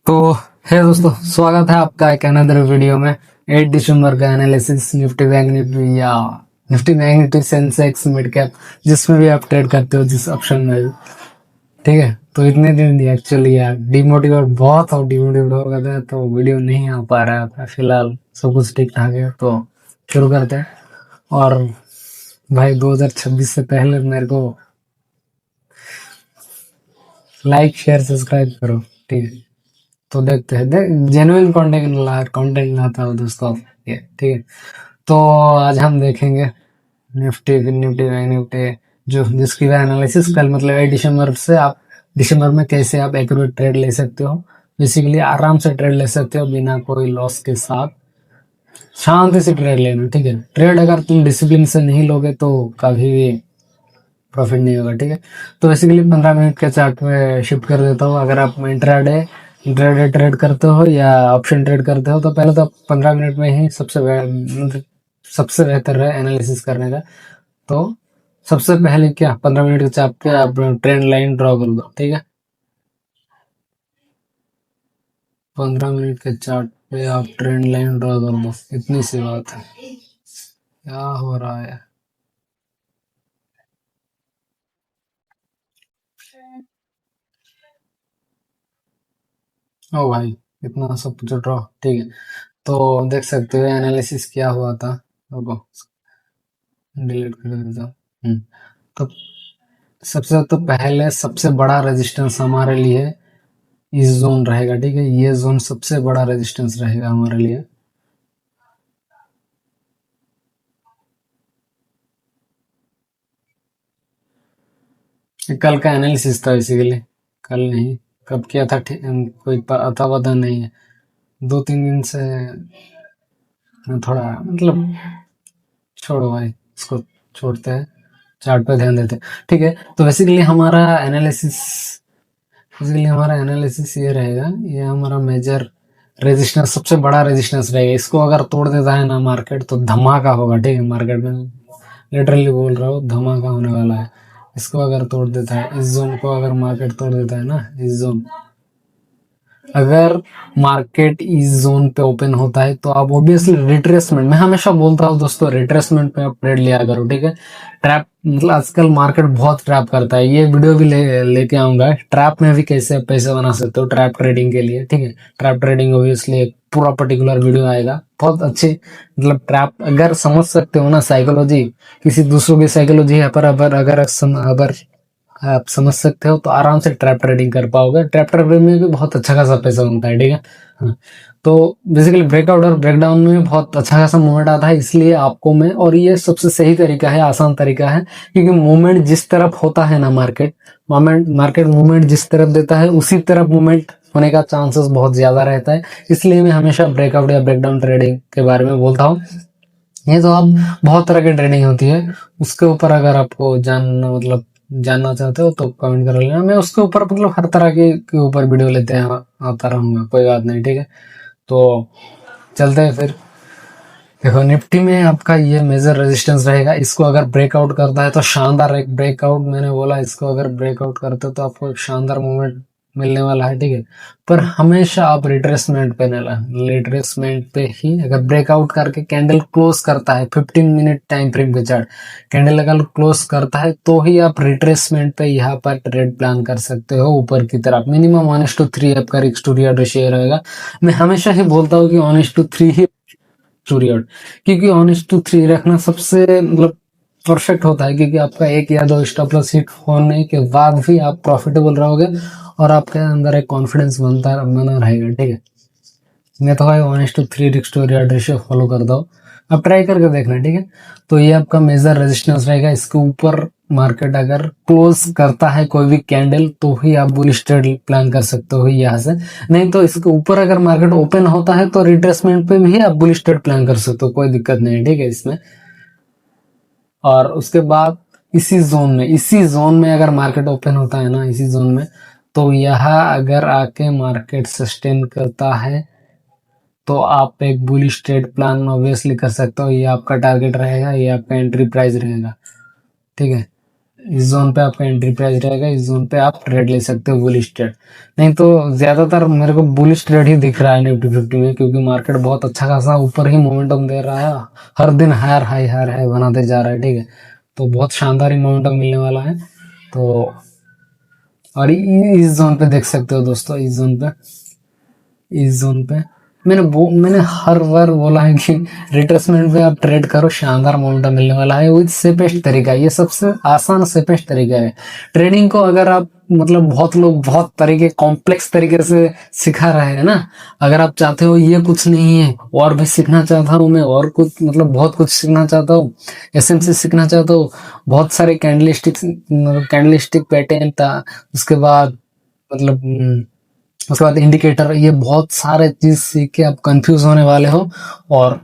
तो है दोस्तों, स्वागत है आपका एक अनदर वीडियो में। 8 दिसंबर का एनालिसिस निफ्टी बैंक निफ्टी या Nifty bank Nifty Sensex mid cap जिसमें भी आप ट्रेड करते हो, जिस ऑप्शन में भी, ठीक है। तो इतने दिन एक्चुअली यार डिमोटिवेट बहुत हो डिमोटिवेट हो गए थे, तो वीडियो नहीं आ पा रहा था। फिलहाल सब कुछ ठीक ठाक है, तो शुरू करते हैं। और भाई 2026 से पहले मेरे को लाइक शेयर सब्सक्राइब करो, ठीक है। तो देखते हैं, जेन्युइन कंटेंट लाता हूँ दोस्तों, ये ठीक है। तो आज हम देखेंगे निफ्टी निफ्टी बैंक निफ्टी, जो जिसकी वह एनालिसिस कल मतलब 8 दिसंबर से आप दिसंबर में कैसे आप एक्यूरेट ट्रेड ले सकते हो। बेसिकली आराम से ट्रेड ले सकते हो बिना कोई लॉस के साथ, शांति से ट्रेड लेना, ठीक है। ट्रेड अगर तुम डिसिप्लिन से नहीं लोगे तो कभी भी प्रॉफिट नहीं होगा, ठीक है। तो बेसिकली 15 मिनट के चार्ट में शिफ्ट कर देता हूँ। अगर आप इंट्राडे इंट्राडे ट्रेड करते हो या ऑप्शन ट्रेड करते हो, तो पहले तो 15 मिनट में ही सबसे बेहतर है एनालिसिस करने का। तो सबसे पहले क्या, 15 मिनट के चार्ट पे आप ट्रेंड लाइन ड्रॉ कर दो, ठीक है। 15 मिनट के चार्ट पे आप ट्रेंड लाइन ड्रॉ कर दो, इतनी सी बात है। क्या हो रहा है? ओ भाई, इतना सब कुछ ड्रॉ, ठीक है। तो देख सकते हो एनालिसिस क्या हुआ था। रुको, डिलीट कर देता हूँ। तो सबसे तो पहले सबसे बड़ा रेजिस्टेंस हमारे लिए इस जोन रहेगा, ठीक है। ये जोन सबसे बड़ा रेजिस्टेंस रहेगा हमारे लिए। ये कल का एनालिसिस था बेसिकली, कल नहीं, कब किया था कोई अता पता नहीं है। 2-3 दिन से मैं थोड़ा मतलब, छोड़ो भाई इसको, छोड़ते हैं, चार्ट पे ध्यान देते हैं, ठीक है। तो बेसिकली हमारा एनालिसिस ये रहेगा, ये हमारा मेजर रेजिस्टेंस, सबसे बड़ा रेजिस्टेंस रहेगा। इसको अगर तोड़ देता है ना मार्केट, तो धमाका होगा, ठीक है। मार्केट में लिटरली बोल रहा हूँ, धमाका होने वाला है। इसको अगर तोड़ देता है, इस जोन को अगर मार्केट तोड़ देता है ना, इस जोन, अगर मार्केट इस जोन पे ओपन होता है, तो आप ऑब्वियसली रिट्रेसमेंट, मैं हमेशा बोलता हूँ दोस्तों, रिट्रेसमेंट पे आप ट्रेड लिया करो, ठीक है। ट्रैप मतलब आजकल मार्केट बहुत ट्रैप करता है, ये वीडियो भी लेके आऊंगा, ट्रैप में भी कैसे आप पैसे बना सकते हो ट्रैप ट्रेडिंग के लिए, ठीक है। ट्रैप ट्रेडिंग ऑब्वियसली एक पूरा पर्टिकुलर वीडियो आएगा, बहुत अच्छी, मतलब ट्रैप अगर समझ सकते हो ना, साइकोलॉजी, किसी दूसरों की साइकोलॉजी पर अगर आप समझ सकते हो, तो आराम से ट्रैप ट्रेडिंग कर पाओगे। ट्रैप ट्रेडिंग में भी बहुत अच्छा खासा पैसा बनता है, ठीक है। हाँ, तो बेसिकली ब्रेकआउट और ब्रेकडाउन में बहुत अच्छा खासा मूवमेंट आता है, इसलिए आपको मैं, और ये सबसे सही तरीका है, आसान तरीका है, क्योंकि मूवमेंट जिस तरफ होता है ना, मार्केट मूवमेंट जिस तरफ देता है, उसी तरफ मूवमेंट होने का चांसेस बहुत ज्यादा रहता है। इसलिए मैं हमेशा ब्रेकआउट या ब्रेकडाउन ट्रेडिंग के बारे में बोलता हूँ। ये तो आप, बहुत तरह की ट्रेनिंग होती है, उसके ऊपर अगर आपको जानना चाहते हो तो कमेंट कर लेना। मैं उसके ऊपर मतलब हर तरह के ऊपर वीडियो लेते हैं, आता रहूंगा, कोई बात नहीं, ठीक है। तो चलते हैं फिर। देखो निफ्टी में आपका ये मेजर रेजिस्टेंस रहेगा, इसको अगर ब्रेकआउट करता है तो शानदार एक ब्रेकआउट, मैंने बोला इसको अगर ब्रेकआउट करते हो तो आपको एक शानदार मूवमेंट मिलने वाला है, ठीक है। पर हमेशा आप रिट्रेसमेंट पे ही, अगर ब्रेकआउट करके कैंडल क्लोज करता है 15 मिनट टाइम फ्रेम के चार्ट, कैंडल अगर क्लोज करता है, तो ही आप रिट्रेसमेंट पे यहाँ पर ट्रेड प्लान कर सकते हो ऊपर की तरफ। मिनिमम 1:3 आपका रिस्क टू रिटर्न रेशियो रहेगा। मैं हमेशा ही बोलता हूँ कि 1:3 ही पीरियड, क्योंकि 1:3 रखना सबसे मतलब परफेक्ट होता है, क्योंकि आपका एक या दो स्टॉप लॉस हिट होने के बाद भी आप प्रॉफिटेबल रहोगे, और आपके अंदर एक कॉन्फिडेंस बना रहेगा, ठीक है। मैं तो भाई 1:3 risk to return ratio follow करता हूँ, आप ट्राई करके देखना, ठीक है। तो ये आपका मेजर रेजिस्टेंस रहेगा, इसके ऊपर मार्केट अगर क्लोज करता है कोई भी कैंडल, तो ही आप बुलिश ट्रेड प्लान कर सकते हो यहाँ से। नहीं तो इसके ऊपर अगर मार्केट ओपन होता है, तो रिट्रेसमेंट पे भी आप बुलिश ट्रेड प्लान कर सकते हो, कोई दिक्कत नहीं है, ठीक है इसमें। और उसके बाद इसी जोन में अगर मार्केट ओपन होता है ना, इसी जोन में, तो यहाँ अगर आके मार्केट सस्टेन करता है, तो आप एक बुलिश ट्रेड प्लान ऑब्वियसली कर सकते हो। ये आपका टारगेट रहेगा, ये आपका एंट्री प्राइस रहेगा, ठीक है। इस जोन पे आपका एंट्री प्राइस रहेगा, इस जोन पे आप ट्रेड ले सकते हो बुलिश ट्रेड। नहीं तो ज्यादातर मेरे को बुलिश ट्रेड ही दिख रहा है निफ्टी फिफ्टी में, क्योंकि मार्केट बहुत अच्छा खासा ऊपर ही मोमेंटम दे रहा है, हर दिन हायर हाई बनाते जा रहा है, ठीक है। तो बहुत शानदार ही मोमेंटम मिलने वाला है। तो और इस जोन पे देख सकते हो दोस्तों, इस जोन पे मैंने हर बार बोला है कि रिट्रेसमेंट पे आप ट्रेड करो, शानदार मोमेंटम मिलने वाला है विद सेफेस्ट तरीका। ये सबसे आसान सेफेस्ट तरीका है ट्रेडिंग को। अगर आप मतलब बहुत लोग बहुत तरीके कॉम्प्लेक्स तरीके से सिखा रहे हैं ना, अगर आप चाहते हो ये कुछ नहीं है और भी सीखना चाहता हूँ मैं, और कुछ मतलब बहुत कुछ सीखना चाहता हूँ, एसएमसी सीखना चाहता हूँ, बहुत सारे कैंडलस्टिक पैटर्न था, उसके बाद मतलब उसके बाद इंडिकेटर, ये बहुत सारे चीज सीख के आप कंफ्यूज होने वाले हो। और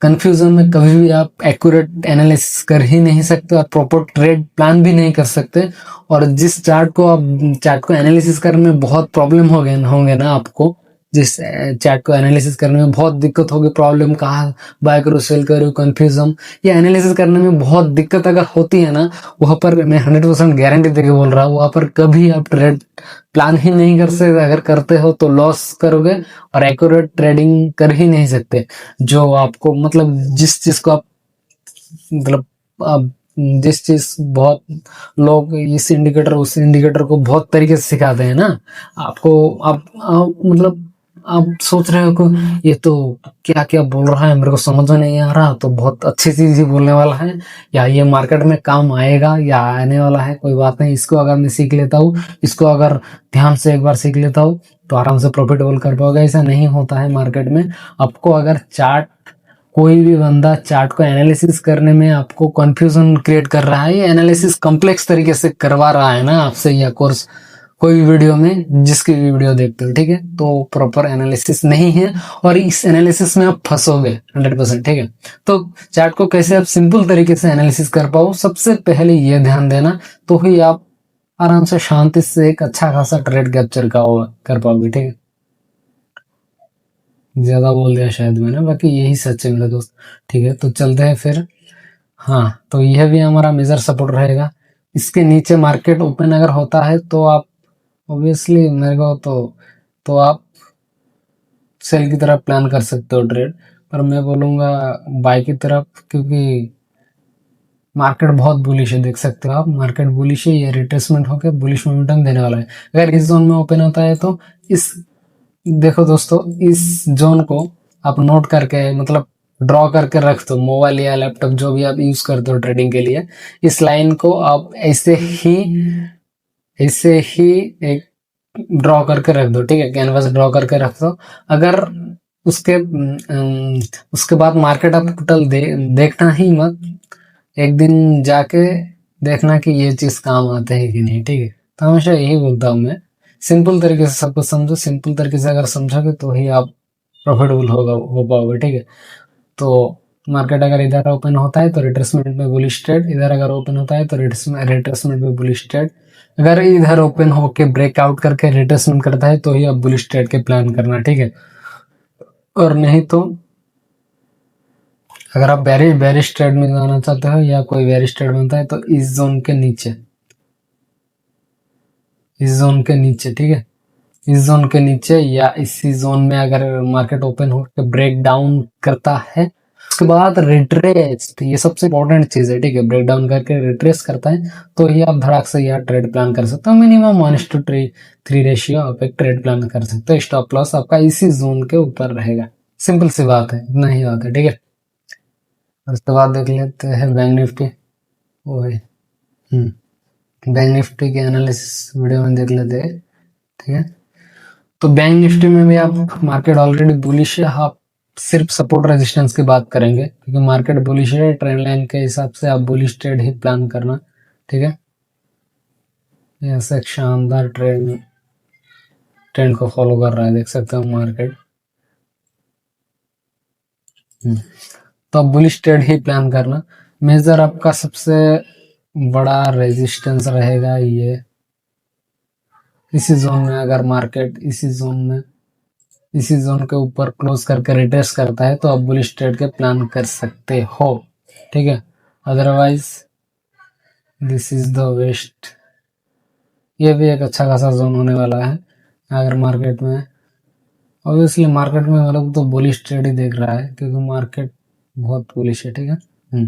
कंफ्यूजन में कभी भी आप एक्यूरेट एनालिसिस कर ही नहीं सकते, और प्रॉपर ट्रेड प्लान भी नहीं कर सकते। और जिस चार्ट को एनालिसिस करने में बहुत प्रॉब्लम होंगे ना आपको, जिस चार्ट को एनालिसिस करने में बहुत दिक्कत होगी, प्रॉब्लम कहाँ बाय करूँ सेल करूँ कंफ्यूजन, ये एनालिसिस करने में बहुत दिक्कत अगर होती है ना, वहां पर मैं 100% गारंटी देके बोल रहा हूँ, वहां पर कभी आप ट्रेड प्लान ही नहीं कर सकते। अगर करते हो तो लॉस करोगे, और एक्यूरेट ट्रेडिंग कर ही नहीं सकते। जो आपको मतलब जिस चीज को आप मतलब आप जिस चीज बहुत लोग इस इंडिकेटर उस इंडिकेटर को बहुत तरीके से सिखाते हैं ना आपको, आप मतलब आप सोच रहे हो कि ये तो क्या क्या बोल रहा है, मेरे को समझ में नहीं आ रहा, तो बहुत अच्छी चीज ही बोलने वाला है, या ये मार्केट में काम आएगा या आने वाला है, कोई बात नहीं, इसको अगर मैं सीख लेता हूँ, इसको अगर ध्यान से एक बार सीख लेता हूँ तो आराम से प्रॉफिटेबल कर पाओगे। ऐसा नहीं होता है मार्केट में। आपको अगर चार्ट, कोई भी बंदा चार्ट को एनालिसिस करने में आपको कंफ्यूजन क्रिएट कर रहा है, ये एनालिसिस कॉम्प्लेक्स तरीके से करवा रहा है ना आपसे, या कोर्स कोई भी वीडियो में जिसकी भी वीडियो देखते हो, ठीक है, तो प्रॉपर एनालिसिस नहीं है, और इस एनालिसिस में आप फंसोगे 100%, ठीक है। तो चार्ट को कैसे आप सिंपल तरीके से एनालिसिस कर पाओ, सबसे पहले ये ध्यान देना, तो ही आप आराम से शांति से एक अच्छा खासा ट्रेड कैप्चर कर पाओगे, ठीक है। ज्यादा बोल दिया शायद मैंने, बाकी यही सच है मेरे दोस्त। ठीक है, तो चलते हैं फिर। हाँ, तो यह भी हमारा मेजर सपोर्ट रहेगा। इसके नीचे मार्केट ओपन अगर होता है तो आप ऑब्वियसली मेरे को तो आप सेल की तरफ प्लान कर सकते हो ट्रेड, पर मैं बोलूंगा बाय की तरफ, क्योंकि मार्केट बहुत बुलिश है, देख सकते हो आप, मार्केट बुलिश है, ये रिट्रेसमेंट होकर बुलिश मोमेंटम देने वाला है। अगर इस जोन में ओपन होता है तो इस देखो दोस्तों, इस जोन को आप नोट करके मतलब ड्रॉ करके रख दो, मोबाइल या लैपटॉप जो भी आप यूज करते हो ट्रेडिंग के लिए, इस लाइन को आप ऐसे ही एक ड्रॉ करके रख दो, ठीक है, कैनवास ड्रॉ करके रख दो। अगर उसके बाद मार्केट आप टोटल देखना ही मत, एक दिन जाके देखना कि ये चीज काम आते है कि नहीं, ठीक है। तो हमेशा यही बोलता हूँ मैं, सिंपल तरीके से सब कुछ समझो, सिंपल तरीके से अगर समझोगे तो ही आप प्रॉफिटेबल हो पाओगे, ठीक है। तो मार्केट अगर इधर ओपन होता है तो रिट्रेसमेंट में बुलिश ट्रेड, इधर अगर ओपन होता है तो रिट्रेसमेंट में बुलिश ट्रेड, अगर इधर ओपन होके ब्रेकआउट करके रिट्रेसमेंट करता है तो ही आप बुलिश ट्रेड के प्लान करना, ठीक है। और नहीं तो अगर आप बेरिश ट्रेड में जाना चाहते हो, या कोई बेरिश ट्रेड बनता है, तो इस जोन के नीचे, ठीक है, इस जोन के नीचे या इसी जोन में अगर मार्केट ओपन होकर ब्रेक डाउन करता है, उसके बाद रिट्रेस, तो ये सबसे इंपॉर्टेंट चीज है, ठीक है, ब्रेक डाउन करके रिट्रेस करता है तो ही आप धड़ाक से यहाँ ट्रेड प्लान कर सकते हो। मिनिमम 1:3 रेशियो आप एक ट्रेड प्लान कर सकते हो। स्टॉप लॉस आपका इसी जोन के ऊपर रहेगा। सिंपल सी बात है, इतना ही बात है, ठीक है। उसके बाद देख लेते हैं बैंक निफ्टी। ओ भाई, बैंक निफ्टी के एनालिसिस वीडियो में देख लेते हैं, ठीक है। तो बैंक निफ्टी में भी आप मार्केट ऑलरेडी बुलिश है, आप सिर्फ सपोर्ट रेजिस्टेंस की बात करेंगे, क्योंकि मार्केट बुलिश है, ट्रेंड लाइन के हिसाब से आप बुलिश ट्रेड ही प्लान करना, ठीक है। ऐसा एक शानदार ट्रेंड को फॉलो कर रहा है, देख सकते हो मार्केट। तो आप बुलिश ट्रेड ही प्लान करना। मेजर आपका सबसे बड़ा रेजिस्टेंस रहेगा ये, इसी जोन में अगर मार्केट इसी जोन के ऊपर क्लोज करके रिट्रेस करता है तो आप बुलिश ट्रेड के प्लान कर सकते हो, ठीक है। Otherwise this is the waste. ये भी एक अच्छा खासा जोन होने वाला है अगर मार्केट में। ऑब्वियसली मार्केट में हम लोग तो बुलिश ट्रेड ही देख रहा है क्योंकि मार्केट बहुत बुलिश है, ठीक है।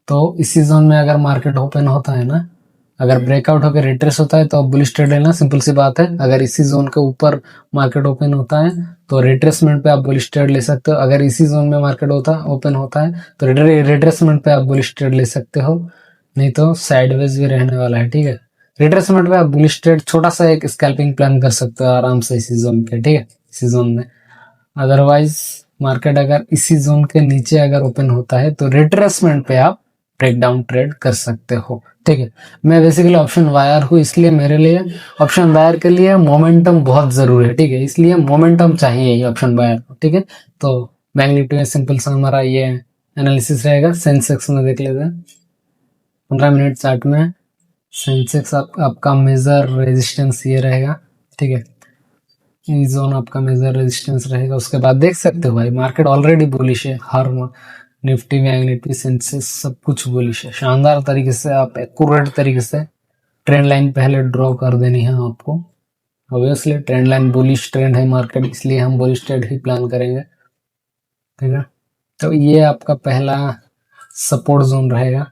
तो इसी जोन में अगर मार्केट ओपन होता है ना, अगर ब्रेकआउट होकर रिट्रेस होता है तो आप बुलिश ट्रेड लेना, सिंपल सी बात है। अगर इसी जोन के ऊपर मार्केट ओपन होता है तो रिट्रेसमेंट पे आप बुलिश ट्रेड ले सकते हो। अगर इसी जोन में मार्केट ओपन होता है तो रिट्रेसमेंट पे आप बुलिश ट्रेड ले सकते हो, नहीं तो साइडवेज भी रहने वाला है, ठीक है। रिट्रेसमेंट पे आप बुलिश ट्रेड छोटा सा एक स्कैल्पिंग प्लान कर सकते हो आराम से इसी जोन के, ठीक है, इसी जोन में। अदरवाइज मार्केट अगर इसी जोन के नीचे अगर ओपन होता है तो रिट्रेसमेंट पे आप ब्रेक डाउन ट्रेड कर सकते हो, ठीक है। मैं बेसिकली ऑप्शन बायर हूँ, इसलिए मेरे लिए ऑप्शन बायर के लिए मोमेंटम बहुत जरूरी है, ठीक है। इसलिए मोमेंटम चाहिए ये ऑप्शन बायर को, ठीक है। तो बैंक निफ्टी में सिंपल सा हमारा ये एनालिसिस रहेगा। सेंसेक्स में देख लेते हैं 15 मिनट चार्ट में। सेंसेक्स आपका मेजर रेजिस्टेंस ये रहेगा, ठीक है। ये जोन आपका मेजर रेजिस्टेंस रहेगा। उसके बाद देख सकते हो भाई मार्केट ऑलरेडी बुलिश है। हर निफ्टी बैंक निफ्टी सेंसेक्स सब कुछ बुलिश है। शानदार तरीके से आप एक्यूरेट तरीके से ट्रेंड लाइन पहले ड्रॉ कर देनी है आपको। Obviously trend line bullish trend है मार्केट, इसलिए हम बुलिश ट्रेंड ही प्लान करेंगे, ठीक है। तो ये आपका पहला सपोर्ट जोन रहेगा।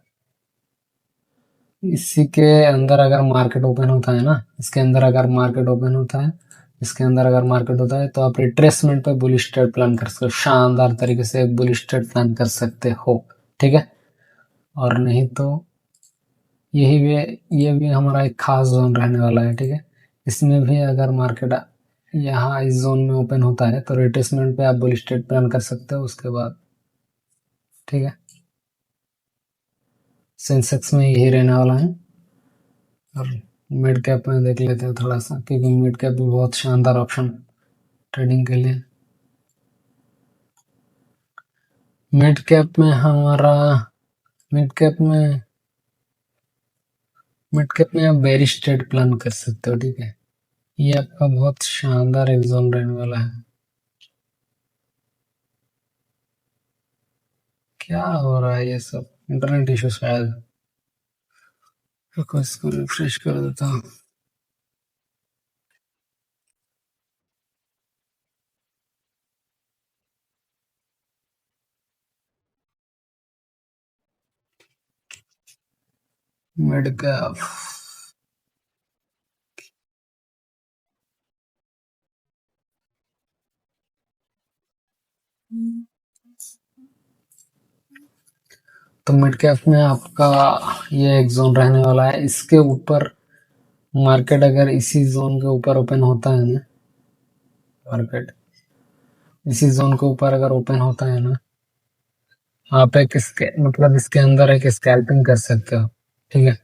इसी के अंदर अगर मार्केट ओपन होता है ना, इसके अंदर अगर मार्केट ओपन होता है, इसके अंदर अगर मार्केट होता है तो आप रिट्रेसमेंट पे बुलिश ट्रेड प्लान कर सकते हो। शानदार तरीके से एक बुलिश ट्रेड प्लान कर सकते हो, ठीक है। और नहीं तो यही भी, ये भी हमारा एक खास जोन रहने वाला है, ठीक है। इसमें भी अगर मार्केट यहाँ इस जोन में ओपन होता है तो रिट्रेसमेंट पे आप बुलिश ट्रेड प्लान कर सकते हो उसके बाद, ठीक है। सेंसेक्स में यही रहने वाला है। और मिड कैप में देख लेते हैं थोड़ा सा, क्योंकि मिड कैप भी बहुत शानदार ऑप्शन ट्रेडिंग के लिए। मिड कैप में हमारा मिड कैप में मिड कैप में आप बेरिश ट्रेड प्लान कर सकते हो, ठीक है। ये आपका बहुत शानदार एक जोन रहने वाला है। क्या हो रहा है ये सब, इंटरनेट इशू शायद। रुको इसको रिफ्रेश कर देता हूँ। मिड कैप तो मिड कैप में आपका ये एक जोन रहने वाला है। इसके ऊपर मार्केट अगर इसी जोन के ऊपर ओपन होता है ना, मार्केट इसी जोन के ऊपर अगर ओपन होता है ना, आप एक इसके मतलब इसके अंदर एक स्कैल्पिंग कर सकते हो, ठीक है।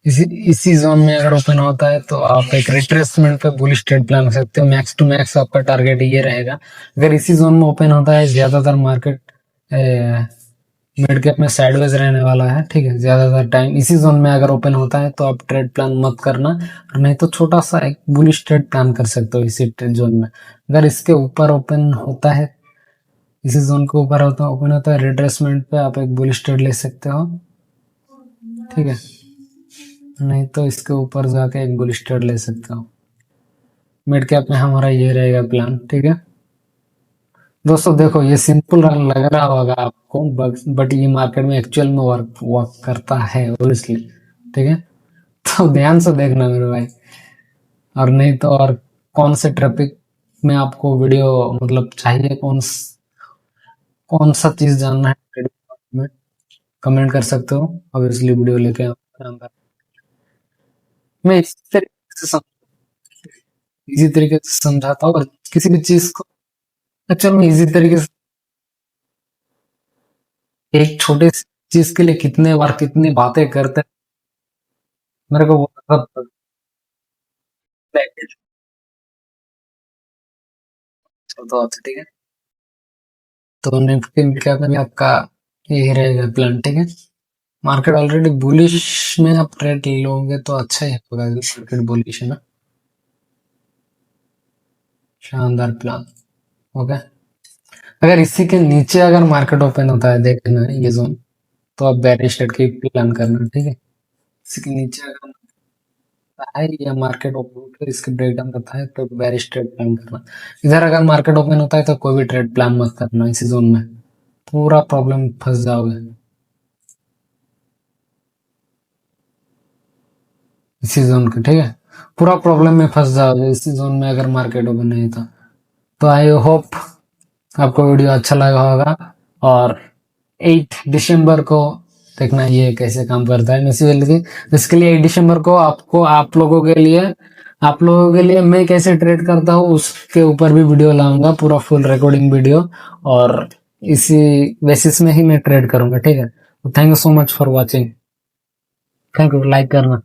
इसी इसी जोन में अगर ओपन होता है तो आप एक रिट्रेसमेंट पे बुलिश ट्रेड प्लान कर सकते हो। मैक्स टू मैक्स आपका टारगेट ये रहेगा। अगर इसी जोन में ओपन होता है, ज्यादातर मार्केट मिड कैप में साइडवेज रहने वाला है, ठीक है। ज्यादातर टाइम इसी जोन में अगर ओपन होता है तो आप ट्रेड प्लान मत करना, और नहीं तो छोटा सा एक बुलिश ट्रेड प्लान कर सकते हो इसी ट्रेड जोन में। अगर इसके ऊपर ओपन होता है, इसी जोन के ऊपर ओपन होता है, रिट्रेसमेंट पे आप एक बुलिश ट्रेड ले सकते हो, ठीक है। नहीं तो इसके ऊपर जाके एक बुलिश ट्रेड ले सकते हो। मिड कैप में हमारा ये रहेगा प्लान, ठीक है। दोस्तों देखो ये सिंपल लग रहा होगा आपको, बट ये मार्केट में एक्चुअल में वर्क वर्क करता है ऑब्वियसली, ठीक है। तो ध्यान से देखना मेरे भाई। और नहीं तो और कौन से टॉपिक में आपको वीडियो मतलब चाहिए, कौन सा चीज जानना है में कमेंट कर सकते हो। ऑब्वियसली वीडियो लेके आऊंगा। मैं इसी तरीके से समझाता हूँ, और किसी भी चीज को एक्चुअल में इजी तरीके से, एक छोटे चीज के लिए कितने बार कितनी बातें करते हैं, मेरे को वो सब चलता होता है, ठीक है। तो निफ्टी मिड कैप में भी आपका यही रहेगा प्लान, ठीक है। मार्केट ऑलरेडी बुलिश में आप ट्रेड लोगे तो अच्छा ही होगा, मार्केट बुलिश है ना। शानदार प्लान, ओके। अगर इसी के नीचे अगर मार्केट ओपन होता है, देखना ये जोन, तो आप बेarish ट्रेड की प्लान करना, ठीक है। इसके नीचे अगर है या मार्केट ओपन होकर इसके ब्रेकडाउन करता है तो बेarish ट्रेड प्लान करना। इधर अगर मार्केट ओपन होता है तो कोई भी ट्रेड प्लान मत करना इसी जोन में, पूरा प्रॉब्लम फंस जाओगे इसी जोन के, ठीक है। पूरा प्रॉब्लम में फंस जाओगे इसी जोन में अगर मार्केट ओपन नहीं तो आई होप आपको वीडियो अच्छा लगा होगा। और 8 दिसंबर को देखना ये कैसे काम करता है मेसिवेल की। इसके लिए 8 दिसंबर को आपको आप लोगों के लिए मैं कैसे ट्रेड करता हूँ उसके ऊपर भी वीडियो लाऊंगा, पूरा फुल रिकॉर्डिंग वीडियो। और इसी बेसिस में ही मैं ट्रेड करूंगा, ठीक है। तो thank you so much for watching. Thank you, like करना।